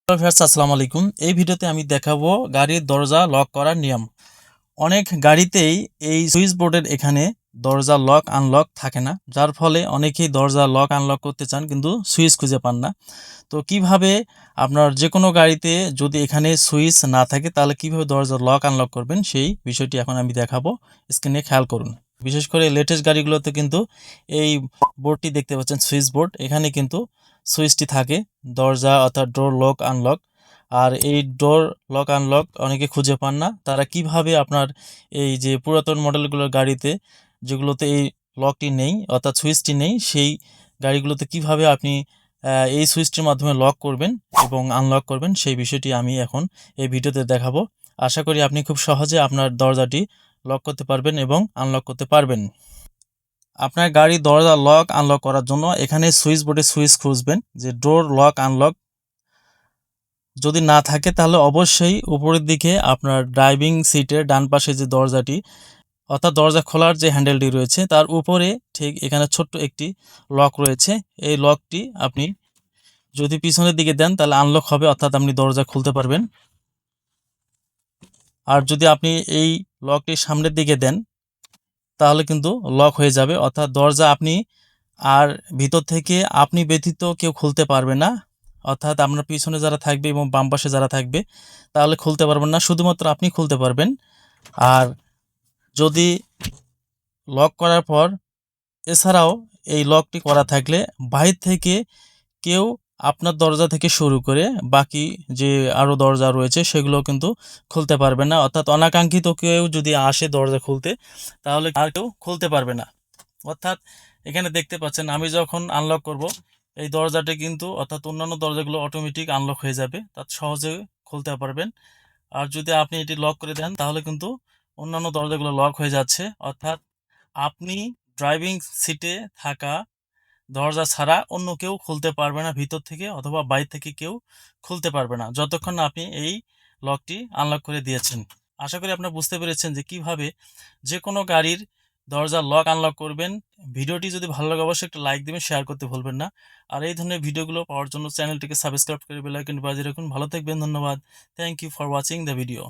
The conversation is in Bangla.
হ্যালো ভিউয়ার্স, আসসালামু আলাইকুম। এই ভিডিওতে আমি দেখাবো গাড়ির দরজা লক করার নিয়ম। অনেক গাড়িতেই এই সুইচ বোর্ডের এখানে দরজা লক আনলক থাকে না, যার ফলে অনেকেই দরজা লক আনলক করতে চান কিন্তু সুইচ খুঁজে পান না। তো কিভাবে আপনার যে কোনো গাড়িতে যদি এখানে সুইচ না থাকে তাহলে কিভাবে দরজা লক আনলক করবেন সেই বিষয়টি এখন আমি দেখাবো। স্ক্রিনে খেয়াল করুন। বিশেষ করে লেটেস্ট গাড়িগুলোতে কিন্তু এই বোর্ডটি দেখতে পাচ্ছেন, সুইচ বোর্ড। এখানে কিন্তু সুইচটি থাকে, দরজা অর্থাৎ ডোর লক আনলক। আর এই ডোর লক আনলক অনেকে খুঁজে পান না। তারা কিভাবে আপনার এই যে পুরাতন মডেলগুলোর গাড়িতে যেগুলোতে এই লকটি নেই অর্থাৎ সুইচটি নেই, সেই গাড়িগুলোতে কিভাবে আপনি এই সুইচটির মাধ্যমে লক করবেন এবং আনলক করবেন সেই বিষয়টি আমি এখন এই ভিডিওতে দেখাবো। আশা করি আপনি খুব সহজে আপনার দরজাটি লক করতে পারবেন এবং আনলক করতে পারবেন। আপনার গাড়ির দরজা লক আনলক করার জন্য এখানে সুইচ বোর্ডে সুইচ খুঁজবেন, যে ডোর লক আনলক যদি না থাকে তাহলে অবশ্যই উপরের দিকে আপনার ড্রাইভিং সিটের ডান পাশে যে দরজাটি অর্থাৎ দরজা খোলার যে হ্যান্ডেলটি রয়েছে তার উপরে ঠিক এখানে ছোট্ট একটি লক রয়েছে। এই লকটি আপনি যদি পিছনের দিকে দেন তাহলে আনলক হবে, অর্থাৎ আপনি দরজা খুলতে পারবেন। আর যদি আপনি এই লকটি সামনের দিকে দেন তাহলে কিন্তু লক হয়ে যাবে, অর্থাৎ দরজা আপনি আর ভিতর থেকে আপনি ব্যতীত কেউ খুলতে পারবে না। অর্থাৎ আপনার পিছনে যারা থাকবে এবং বাম পাশে যারা থাকবে তাহলে খুলতে পারবেন না, শুধুমাত্র আপনি খুলতে পারবেন। আর যদি লক করার পর এছাড়াও এই লকটি করা থাকলে বাহির থেকে কেউ আপনার দরজা থেকে শুরু করে বাকি যে আরও দরজা রয়েছে সেগুলো কিন্তু খুলতে পারবে না। অর্থাৎ অনাকাঙ্ক্ষিত কেউ যদি আসে দরজা খুলতে তাহলে আর কেউ খুলতে পারবে না। অর্থাৎ এখানে দেখতে পাচ্ছেন আমি যখন আনলক করব এই দরজাটি কিন্তু অর্থাৎ অন্যান্য দরজাগুলো অটোমেটিক আনলক হয়ে যাবে, তার সহজে খুলতে পারবেন। আর যদি আপনি এটি লক করে দেন তাহলে কিন্তু অন্যান্য দরজাগুলো লক হয়ে যাচ্ছে। অর্থাৎ আপনি ড্রাইভিং সিটে থাকা দরজা ছাড়া অন্য কেউ খুলতে পারবে না ভিতর থেকে, অথবা বাইরে থেকে কেউ খুলতে পারবে না যতক্ষণ না আপনি এই লকটি আনলক করে দিয়েছেন। আশা করি আপনারা বুঝতে পেরেছেন যে কিভাবে যে কোনো গাড়ির দরজা লক আনলক করবেন। ভিডিওটি যদি ভালো লাগে অবশ্যই একটা লাইক দিবেন, শেয়ার করতে ভুলবেন না। আর এই ধরনের ভিডিওগুলো পাওয়ার জন্য চ্যানেলটিকে সাবস্ক্রাইব করে বেল আইকনটি বাজিয়ে রাখুন। ভালো থাকবেন, ধন্যবাদ। Thank you for watching the video.